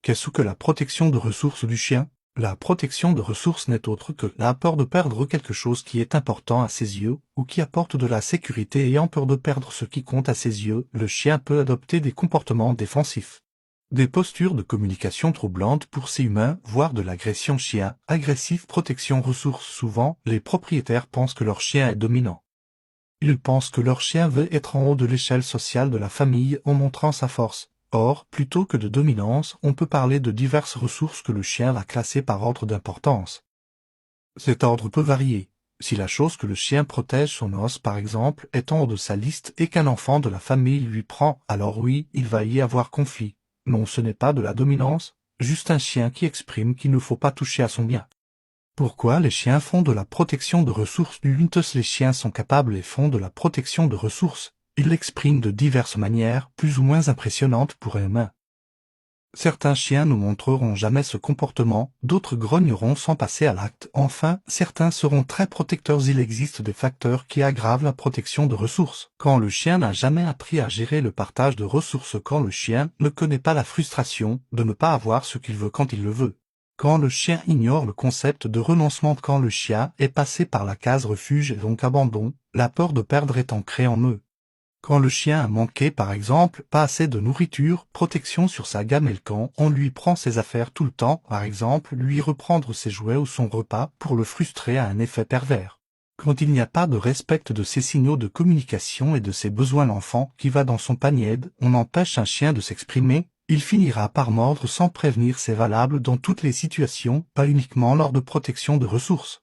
Qu'est-ce que la protection de ressources du chien? La protection de ressources n'est autre que la peur de perdre quelque chose qui est important à ses yeux, ou qui apporte de la sécurité. Ayant peur de perdre ce qui compte à ses yeux, le chien peut adopter des comportements défensifs. Des postures de communication troublantes pour ces humains, voire de l'agression chien, agressif. Protection ressources. Souvent, les propriétaires pensent que leur chien est dominant. Ils pensent que leur chien veut être en haut de l'échelle sociale de la famille en montrant sa force. Or, plutôt que de dominance, on peut parler de diverses ressources que le chien va classer par ordre d'importance. Cet ordre peut varier. Si la chose que le chien protège, son os par exemple, est en haut de sa liste et qu'un enfant de la famille lui prend, alors oui, il va y avoir conflit. Non, ce n'est pas de la dominance, juste un chien qui exprime qu'il ne faut pas toucher à son bien. Pourquoi les chiens font de la protection de ressources? Les chiens sont capables et font de la protection de ressources. Ils l'expriment de diverses manières, plus ou moins impressionnantes pour un humain. Certains chiens ne montreront jamais ce comportement, d'autres grogneront sans passer à l'acte. Enfin, certains seront très protecteurs. Il existe des facteurs qui aggravent la protection de ressources. Quand le chien n'a jamais appris à gérer le partage de ressources, quand le chien ne connaît pas la frustration de ne pas avoir ce qu'il veut quand il le veut. Quand le chien ignore le concept de renoncement, quand le chien est passé par la case refuge et donc abandon, la peur de perdre est ancrée en eux. Quand le chien a manqué par exemple pas assez de nourriture, protection sur sa gamelle, quand on lui prend ses affaires tout le temps, par exemple lui reprendre ses jouets ou son repas pour le frustrer, a un effet pervers. Quand il n'y a pas de respect de ses signaux de communication et de ses besoins, l'enfant qui va dans son panier, on empêche un chien de s'exprimer, il finira par mordre sans prévenir. C'est valable dans toutes les situations, pas uniquement lors de protection de ressources.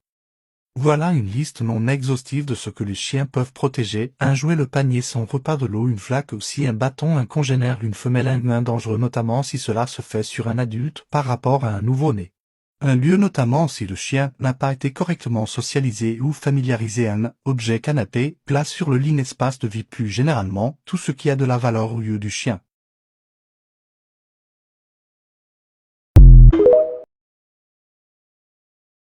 Voilà une liste non exhaustive de ce que les chiens peuvent protéger: un jouet, le panier, son repas, de l'eau, une flaque aussi, un bâton, un congénère, une femelle, un humain dangereux, notamment si cela se fait sur un adulte par rapport à un nouveau-né. Un lieu, notamment si le chien n'a pas été correctement socialisé ou familiarisé. Un objet, canapé, place sur le lit, espace de vie, plus généralement, tout ce qui a de la valeur aux yeux du chien.